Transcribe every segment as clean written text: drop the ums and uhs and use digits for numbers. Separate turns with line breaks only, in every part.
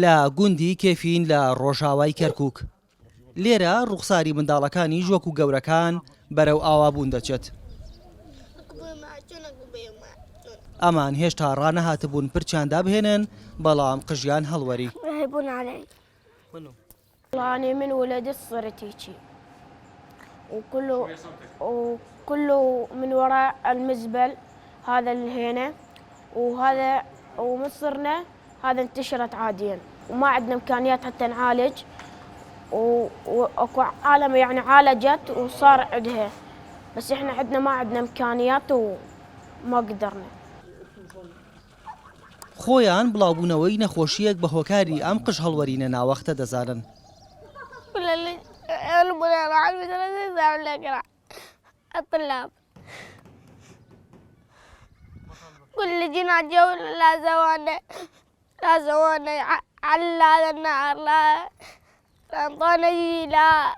لە گوندی کێفین لە ڕۆژاوای کەرکووک لێرە ڕوخساری منداڵەکانی ژوەکو گەورەکان بەرەو ئاوابوون دەچێت. ئەمان هێشتا ڕانەهاتبوون پرچیان دابهێنن بەڵام قژیان هەڵوەری.
أنا من ولدت صرت هيجي وكله من وراء المزبل هذا اللي هنا وهذا ومصرنا هذا انتشرت عاديا وما عندنا إمكانيات حتى نعالج واكو عالم يعني عالجت وصار عندها بس احنا عندنا ما عندنا إمكانيات وما قدرنا.
خۆیان بڵاوبوونەوەی نەخۆشیەک بە هۆکاری ئەم قژ هەڵوەرینە ناوەختە دەزانن.
الطلاب كل جينا جو لا زوانا على هذا النهر لا انطانا لا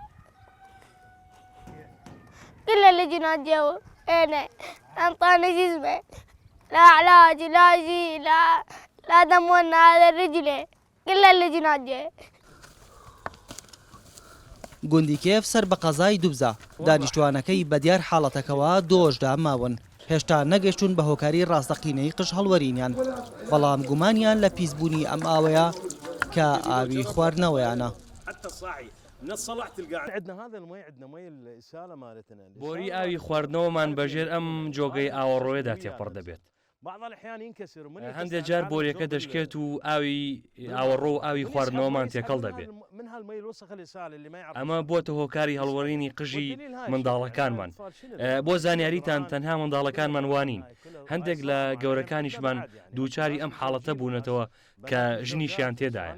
كل اللي جينا جو هنا انطانا جسمه لا علاج لا جي لا دمونا هذا الرجله كل اللي جينا جو.
گوندی کێف سەر بە قەزای دووبزە دانیشتوانەکەی بە دیار حاڵەتەکەەوە دۆژدا ماون هێشتا نەگەشتون بە هۆکاری ڕاستەقینەی قژ هەڵوەرینیان بەڵام گومانیان لە پیسبوونی ئەم ئاوەیە کە ئاوی خواردنەوەیانە.
بۆری ئاوی خواردنەوەمان بەژێر ئەم جۆگەی ئاوەڕۆیەدا تێپەڕ دەبێت. هەندێک جار بۆریەکە دەشکێت و ئاوی ئاوەڕۆ و ئاوی خواردنەوەمان تێکەڵ دەبێت. ئەمە بۆتە هۆکاری هەڵوەرینی قژی منداڵەکانمان. بۆ زانیاریتان تەنها منداڵەکانمان وانین هەندێک لە گەورەکانیشمان دووچاری ئەم حاڵەتە بوونەتەوە کە ژنیشیان تێدایە.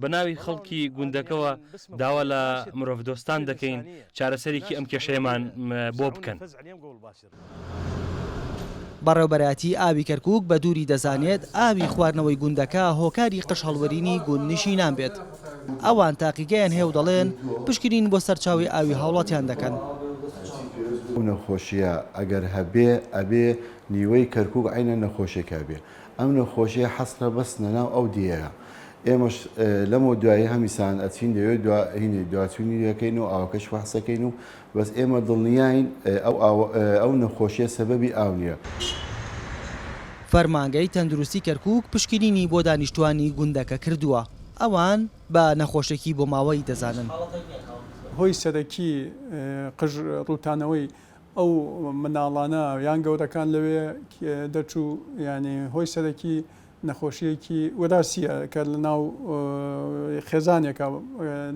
بە ناوی خەڵکی گوندەکەەوە داوا لە مرۆڤ دۆستان دەکەین چارەسەرێکی ئەم کێشەیەمان بۆ بکەن.
بەڕێوبەرەتی ئاوی کەرکووک بە دووری دەزانێت ئاوی خواردنەوەی گوندەکە هۆکاری قژ هەڵوەرینی گوندنشینان بێت. ئەوان تاقیگەیان هێو دەڵێن پشکنین بۆ سەرچاوی ئاوی هاوڵاتیان دەکەن.
ئەو نەخۆشیە ئەگەر هەبێ ئەبێ نیوەی کەرکووک عینە نەخۆشیێکە بێ ئەم نەخۆشیە حەسرە بەس نەناو ئەو دیەیە. ئێمەش لەمە دوایی هەمیسان ئەچین دەوێت هینی دوچوونی دەکەین و ئاوەکەش بەحسەکەین و بەس ئێمە دڵنیاین ئەو نەخۆشیە سەبەبی ئاو نییە.
فەرمانگەی تەندروستی کەرکووک پشکنینی بۆ دانیشتوانی گوندەکە کردووە. ئەوان بە نەخۆشێکی بۆ ماوەی دەزانن.
هۆی سەرەکی قژ ڕوتانەوەی ئەو مناڵانە یان گەورەکان لەوێ دەرچوو ینی هۆی سەرەکی نەخۆشیەکی وەراسیە کە لە ناو خێزانێکە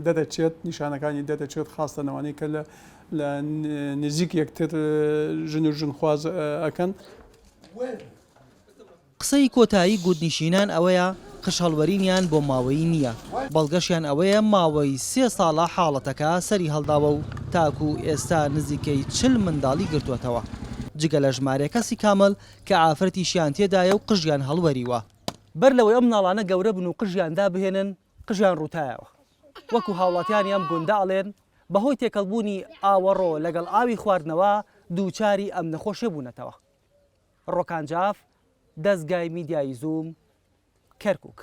دەدەچێت نیشانەکانی دەدەچێت خاستەنەوەی کە لە نزیک یەکتر ژن و ژنخواز ئەکەن.
قسەی کۆتایی گوندنشینان ئەوەیە قژ هەڵوەرینیان بۆ ماوەی نییە بەڵگەشیان ئەوەیە ماوەی 3 ساڵە حاڵەتەکە سەری هەڵداوە و تاکو ئێستا نزیکەی 40 منداڵی گرتووەتەوە جگە لە ژمارە کەسی کامل کە ئافرەتیشیان تێدایە و قژیان هەڵوەریوە. بەر لەوەی ئەم مناڵانە گەورە بن و قژیان دابهێنن قژیان ڕووتایەوە وەکو هاوڵاتیانی ئەم گوندە ئەڵێن بەهۆی تێکەڵبوونی ئاوەڕۆ لەگەڵ ئاوی خواردنەوە دووچاری ئەم نەخۆشیە بوونەتەوە. ڕۆکانجاف دەستگای میدیای زووم کەرکووک.